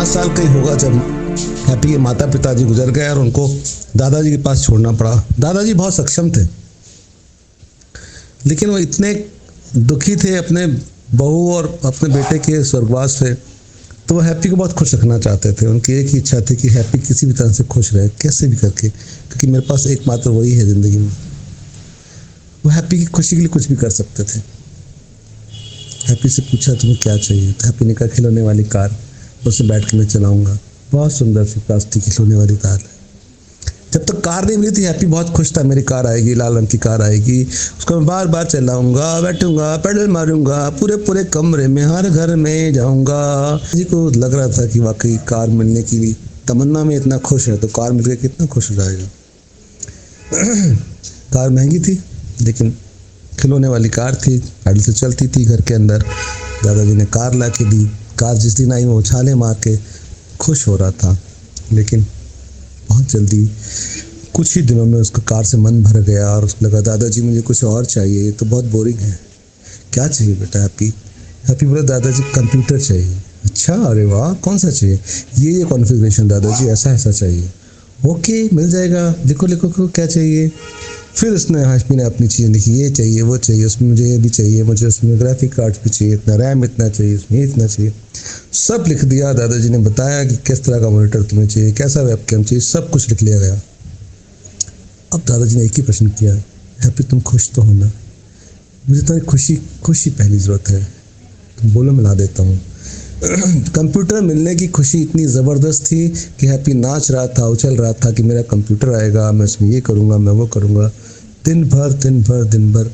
5 साल का ही होगा जब हैप्पी के माता पिताजी गुजर गए और उनको दादाजी के पास छोड़ना पड़ा। दादाजी बहुत सक्षम थे, लेकिन वो इतने दुखी थे अपने बहू और अपने बेटे के स्वर्गवास से, तो वो हैप्पी को बहुत खुश रखना चाहते थे। उनकी एक ही इच्छा थी कि हैप्पी किसी भी तरह से खुश रहे, कैसे भी करके, क्योंकि मेरे पास एकमात्र वही है ज़िंदगी में। वो हैप्पी की खुशी के लिए कुछ भी कर सकते थे। हैप्पी से पूछा तुम्हें क्या चाहिए, तो हैप्पी ने कहा खिलौने वाली कार, उससे बैठ के मैं चलाऊँगा। बहुत सुंदर सी प्लास्टिक की खिलौने वाली कार है। जब तक कार नहीं मिली थी हैप्पी बहुत खुश था, मेरी कार आएगी, लाल रंग की कार आएगी, उसको मैं बार बार चलाऊंगा, बैठूंगा, पेडल मारूंगा, पूरे पूरे कमरे में हर घर में जाऊंगा। जी को लग रहा था कि वाकई कार मिलने की भी तमन्ना में इतना खुश है तो कार मिल के कितना खुश हो जाएगा। कार महंगी थी लेकिन खिलौने वाली कार थी, पेडल से चलती थी घर के अंदर। दादाजी ने कार ला के दी। कार जिस दिन आई वो उछाले मार के खुश हो रहा था, लेकिन बहुत जल्दी कुछ ही दिनों में उसका कार से मन भर गया और उसको लगा दादाजी मुझे कुछ और चाहिए, ये तो बहुत बोरिंग है। क्या चाहिए बेटा हैप्पी? हैप्पी बोला दादाजी कंप्यूटर चाहिए। अच्छा, अरे वाह, कौन सा चाहिए? ये कॉन्फ़िगरेशन दादाजी, ऐसा ऐसा चाहिए। ओके, मिल जाएगा, लिखो लिखो क्या चाहिए। फिर उसने हैप्पी ने अपनी चीज़ें लिखी, ये चाहिए वो चाहिए, उसमें मुझे ये भी चाहिए, मुझे उसमें ग्राफिक कार्ड भी चाहिए, इतना रैम इतना चाहिए, उसमें इतना चाहिए, सब लिख दिया। दादाजी ने बताया कि किस तरह का मॉनिटर तुम्हें चाहिए, कैसा वेबकैम चाहिए, सब कुछ लिख लिया गया। अब दादाजी ने एक ही प्रश्न किया, हैप्पी तुम खुश तो हो ना? मुझे तुम्हारी खुशी पहली ज़रूरत है, तुम बोलो मैं ला देता हूँ। कंप्यूटर मिलने की खुशी इतनी ज़बरदस्त थी कि हैप्पी नाच रहा था, उछल रहा था कि मेरा कंप्यूटर आएगा, मैं उसमें ये करूँगा, मैं वो करूँगा। दिन भर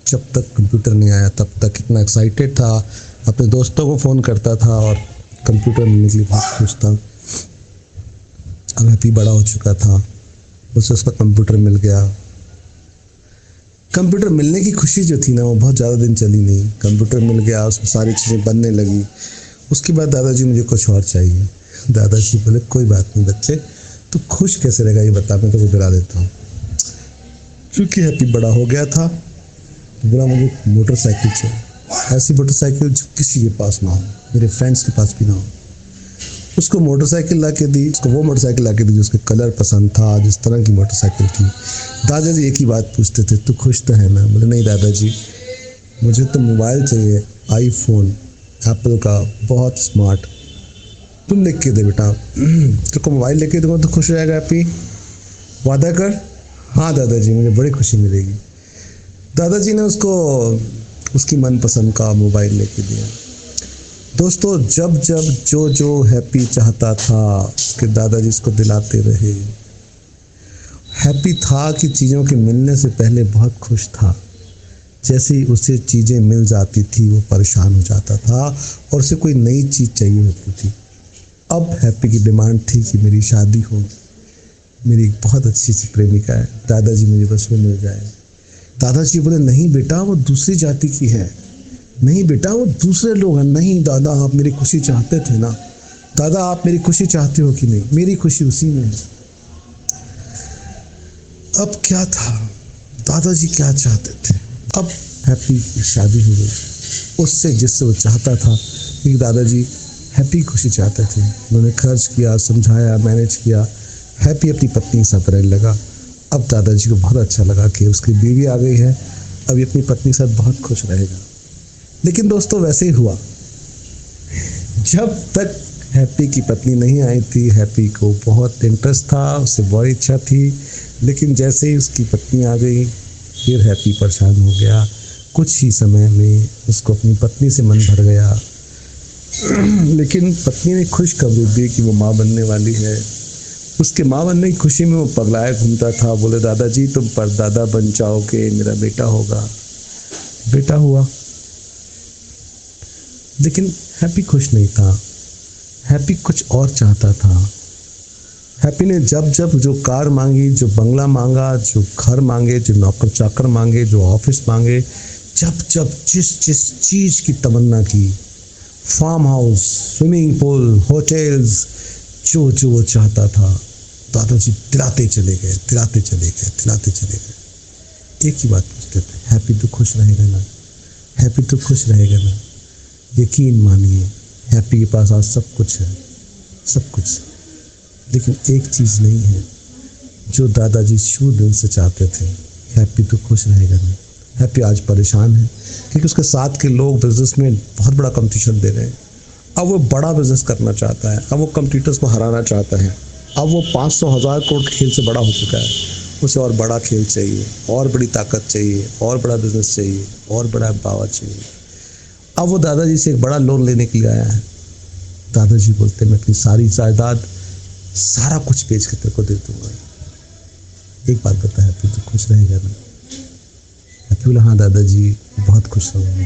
जब तक कंप्यूटर नहीं आया तब तक इतना एक्साइटेड था, अपने दोस्तों को फ़ोन करता था और कंप्यूटर मिलने के लिए बहुत खुश था। अब हैप्पी बड़ा हो चुका था, उसे उसका कंप्यूटर मिल गया। कंप्यूटर मिलने की खुशी जो थी ना वो बहुत ज़्यादा दिन चली नहीं। कंप्यूटर मिल गया, उसमें सारी चीज़ें बनने लगी। उसके बाद दादाजी मुझे कुछ और चाहिए। दादाजी बोले कोई बात नहीं बच्चे, तू खुश कैसे रहेगा ये बता, मैं तो दिला देता हूँ। क्योंकि हैप्पी बड़ा हो गया था, बोला मुझे मोटरसाइकिल चाहिए, ऐसी मोटरसाइकिल जो किसी के पास ना हो, मेरे फ्रेंड्स के पास भी ना हो। उसको मोटरसाइकिल ला के दी, उसको वो मोटरसाइकिल ला के दी जो उसके कलर पसंद था, जिस तरह की मोटरसाइकिल थी। दादाजी एक ही बात पूछते थे, तू खुश तो है ना? बोले नहीं दादाजी, मुझे तो मोबाइल चाहिए, आईफोन एप्पल का, बहुत स्मार्ट। तुम लिख के दे बेटा, तुमको मोबाइल लेके दूंगा तो खुश हो जाएगा हैप्पी, वादा कर। हाँ दादाजी, मुझे बड़ी खुशी मिलेगी। दादाजी ने उसको उसकी मनपसंद का मोबाइल लेके दिया। दोस्तों, जब जो हैप्पी चाहता था उसके दादाजी उसको दिलाते रहे। हैप्पी था कि चीज़ों के मिलने से पहले बहुत खुश था। जैसे ही उसे चीज़ें मिल जाती थी वो परेशान हो जाता था और उसे कोई नई चीज़ चाहिए होती थी। अब हैप्पी की डिमांड थी कि मेरी शादी हो, मेरी एक बहुत अच्छी सी प्रेमिका है, दादाजी मुझे बस वो मिल जाए। दादाजी बोले नहीं बेटा, वो दूसरी जाति की है, नहीं बेटा वो दूसरे लोग हैं। नहीं दादा, आप मेरी खुशी चाहते थे ना, दादा आप मेरी खुशी चाहते हो कि नहीं? मेरी खुशी उसी में है। अब क्या था, दादाजी क्या चाहते थे? अब हैप्पी की शादी हो गई उससे जिससे वो चाहता था, कि दादाजी हैप्पी की खुशी चाहते थे। उन्होंने खर्च किया, समझाया, मैनेज किया। हैप्पी अपनी पत्नी के साथ रहने लगा। अब दादाजी को बहुत अच्छा लगा कि उसकी बीवी आ गई है, अब ये अपनी पत्नी के साथ बहुत खुश रहेगा। लेकिन दोस्तों वैसे ही हुआ, जब तक हैप्पी की पत्नी नहीं आई थी हैप्पी को बहुत इंटरेस्ट था, उससे बहुत इच्छा थी। लेकिन जैसे ही उसकी पत्नी आ गई फिर हैप्पी परेशान हो गया। कुछ ही समय में उसको अपनी पत्नी से मन भर गया। लेकिन पत्नी ने खुश खबर दी कि वो माँ बनने वाली है। उसके माँ बनने की खुशी में वो पगलाया घूमता था। बोले दादाजी तुम परदादा बन जाओगे, मेरा बेटा होगा। बेटा हुआ, लेकिन हैप्पी खुश नहीं था। हैप्पी कुछ और चाहता था। हैप्पी ने जब जो कार मांगी, जो बंगला मांगा, जो घर मांगे, जो नौकर चाकर मांगे, जो ऑफिस मांगे, जब जिस चीज़ की तमन्ना की, farm house, swimming pool, hotels, जो वो चाहता था, दादाजी दिलाते चले गए। एक ही बात पूछते थे, हैप्पी तो खुश रहेगा ना? हैप्पी तो खुश रहेगा ना? यकीन मानिए हैप्पी के पास आज सब कुछ है। सब कुछ। लेकिन एक चीज़ नहीं है जो दादाजी शुरू दिन से चाहते थे, हैप्पी तो खुश रहेगा नहीं। हैप्पी आज परेशान है क्योंकि उसके साथ के लोग बिजनेस में बहुत बड़ा कंपटीशन दे रहे हैं। अब वो बड़ा बिजनेस करना चाहता है, अब वो कंपटीटर्स को हराना चाहता है, अब वो 500,000 करोड़ के खेल से बड़ा हो चुका है। उसे और बड़ा खेल चाहिए, और बड़ी ताकत चाहिए, और बड़ा बिजनेस चाहिए, और बड़ा पावर चाहिए। अब वो दादाजी से एक बड़ा लोन लेने के लिए आया है। दादाजी बोलते मैं अपनी सारी जायदाद, सारा कुछ बेच के तेरे को दे दूंगा। एक बात बता हैप्पी, तो खुश रहेगा ना? हैप्पी बोला हाँ दादाजी, बहुत खुश रहूँगा।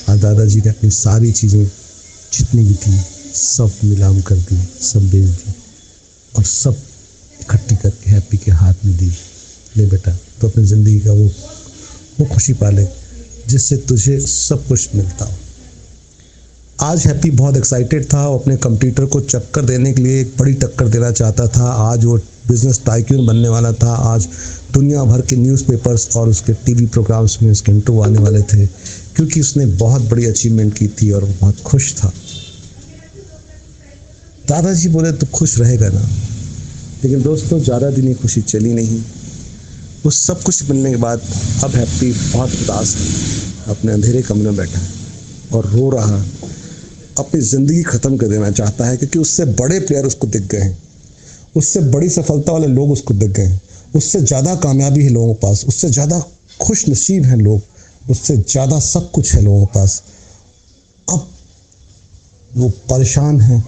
और दादाजी ने अपनी सारी चीज़ें जितनी भी थी सब नीलाम कर दी, सब बेच दी और सब इकट्ठी करके हैप्पी के हाथ में दी। ले बेटा, तो अपनी ज़िंदगी का वो खुशी पाले जिससे तुझे सब कुछ मिलता हो। आज हैप्पी बहुत एक्साइटेड था, वो अपने कंप्यूटर को चक्कर देने के लिए एक बड़ी टक्कर देना चाहता था। आज वो बिजनेस टाइकून बनने वाला था। आज दुनिया भर के न्यूज़पेपर्स और उसके टीवी प्रोग्राम्स में उसके इंटरव्यू आने वाले थे क्योंकि उसने बहुत बड़ी अचीवमेंट की थी और वो बहुत खुश था। दादाजी बोले तो खुश रहेगा ना? लेकिन दोस्तों ज़्यादा दिन ये खुशी चली नहीं। वो सब कुछ मिलने के बाद अब हैप्पी बहुत उदास है, अपने अंधेरे कमरे में बैठा है और रो रहा, अपनी ज़िंदगी ख़त्म कर देना चाहता है क्योंकि उससे बड़े प्लेयर उसको दिख गए हैं, उससे बड़ी सफलता वाले लोग उसको दिख गए हैं, उससे ज़्यादा कामयाबी है लोगों के पास, उससे ज़्यादा खुश नसीब हैं लोग, उससे ज़्यादा सब कुछ है लोगों के पास। अब वो परेशान है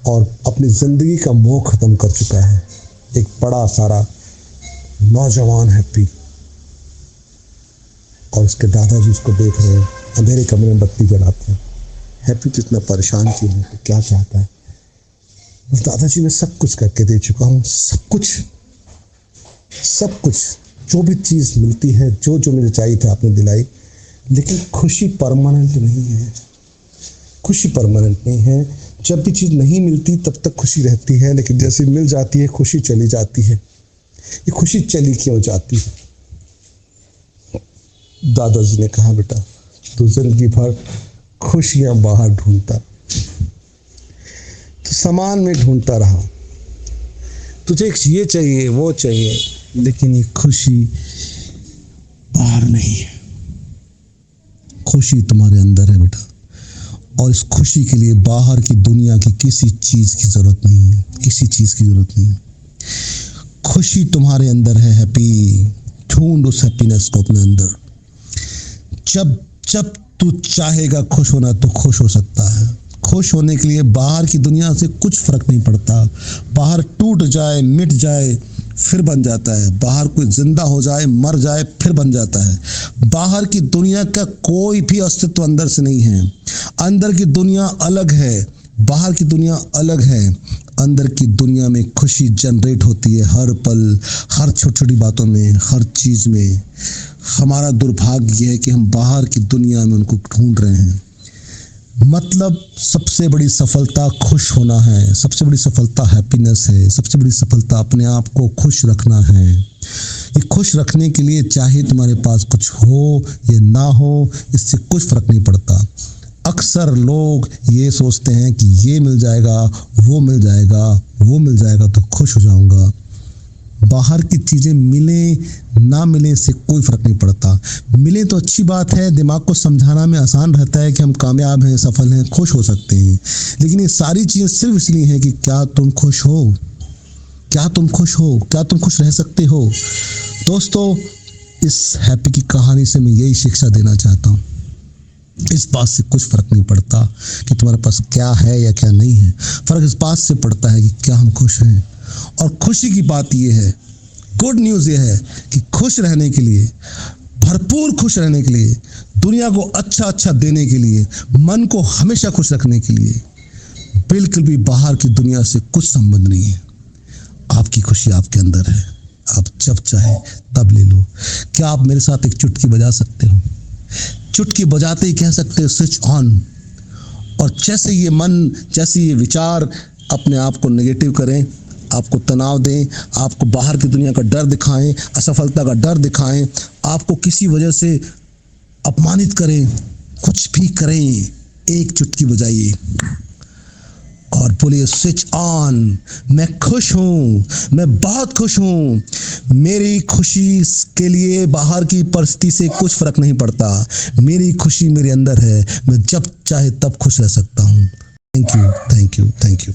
और अपनी ज़िंदगी का मोह ख़त्म कर चुका है। एक बड़ा सारा नौजवान हैप्पी और उसके दादाजी उसको देख रहे हैं, अंधेरे कमरे में बत्ती जलाते हैं। हैप्पी तो इतना परेशान क्यों है, तो क्या चाहता है? दादाजी मैं सब कुछ करके दे चुका हूँ, सब कुछ जो भी चीज़ मिलती है, जो मुझे चाहिए था आपने दिलाई, लेकिन खुशी परमानेंट नहीं है। खुशी परमानेंट नहीं है। जब भी चीज़ नहीं मिलती तब तक खुशी रहती है, लेकिन जैसे मिल जाती है खुशी चली जाती है। ये खुशी चली क्यों जाती है? दादाजी ने कहा बेटा तू जिंदगी भर खुशियां बाहर ढूंढता, तो सामान में ढूंढता रहा, तुझे ये चाहिए वो चाहिए, लेकिन ये खुशी बाहर नहीं है। खुशी तुम्हारे अंदर है बेटा, और इस खुशी के लिए बाहर की दुनिया की किसी चीज़ की ज़रूरत नहीं है, किसी चीज़ की ज़रूरत नहीं है। खुशी तुम्हारे अंदर है हैप्पी। ढूंढ उस हैप्पीनेस को अपने अंदर। जब तू चाहेगा खुश होना तो खुश हो सकता है। खुश होने के लिए बाहर की दुनिया से कुछ फर्क नहीं पड़ता। बाहर टूट जाए, मिट जाए, फिर बन जाता है। बाहर कोई जिंदा हो जाए, मर जाए, फिर बन जाता है। बाहर की दुनिया का कोई भी अस्तित्व अंदर से नहीं है। अंदर की दुनिया अलग है, बाहर की दुनिया अलग है। अंदर की दुनिया में खुशी जनरेट होती है हर पल, हर छोटी छोटी बातों में, हर चीज़ में। हमारा दुर्भाग्य है कि हम बाहर की दुनिया में उनको ढूंढ रहे हैं। मतलब सबसे बड़ी सफलता खुश होना है, सबसे बड़ी सफलता हैप्पीनेस है, सबसे बड़ी सफलता अपने आप को खुश रखना है। ये खुश रखने के लिए चाहे तुम्हारे पास कुछ हो या ना हो, इससे कुछ फर्क नहीं पड़ता। अक्सर लोग ये सोचते हैं कि ये मिल जाएगा, वो मिल जाएगा, वो मिल जाएगा तो खुश हो जाऊंगा। बाहर की चीज़ें मिले ना मिले इससे कोई फ़र्क नहीं पड़ता। मिले तो अच्छी बात है, दिमाग को समझाना में आसान रहता है कि हम कामयाब हैं, सफल हैं, खुश हो सकते हैं। लेकिन ये सारी चीज़ें सिर्फ इसलिए हैं कि क्या तुम खुश हो, क्या तुम खुश हो, क्या तुम खुश रह सकते हो। दोस्तों, इस हैप्पी की कहानी से मैं यही शिक्षा देना चाहता हूँ। इस बात से कुछ फ़र्क नहीं पड़ता कि तुम्हारे पास क्या है या क्या नहीं है। फ़र्क इस बात से पड़ता है कि क्या हम खुश हैं। और खुशी की बात यह है, गुड न्यूज़ ये है कि खुश रहने के लिए, भरपूर खुश रहने के लिए, दुनिया को अच्छा देने के लिए, मन को हमेशा खुश रखने के लिए बिल्कुल भी बाहर की दुनिया से कुछ संबंध नहीं है। आपकी खुशी आपके अंदर है, आप जब चाहे तब ले लो। क्या आप मेरे साथ एक चुटकी बजा सकते हो? चुटकी बजाते ही कह सकते हो स्विच ऑन। और जैसे ये मन, जैसे ये विचार अपने आप को नेगेटिव करें, आपको तनाव दें, आपको बाहर की दुनिया का डर दिखाएं, असफलता का डर दिखाएं, आपको किसी वजह से अपमानित करें, कुछ भी करें, एक चुटकी बजाइए और बोलिए स्विच ऑन। मैं खुश हूँ, मैं बहुत खुश हूँ। मेरी खुशी के लिए बाहर की परिस्थिति से कुछ फर्क नहीं पड़ता। मेरी खुशी मेरे अंदर है, मैं जब चाहे तब खुश रह सकता हूँ। Thank you, thank you, thank you.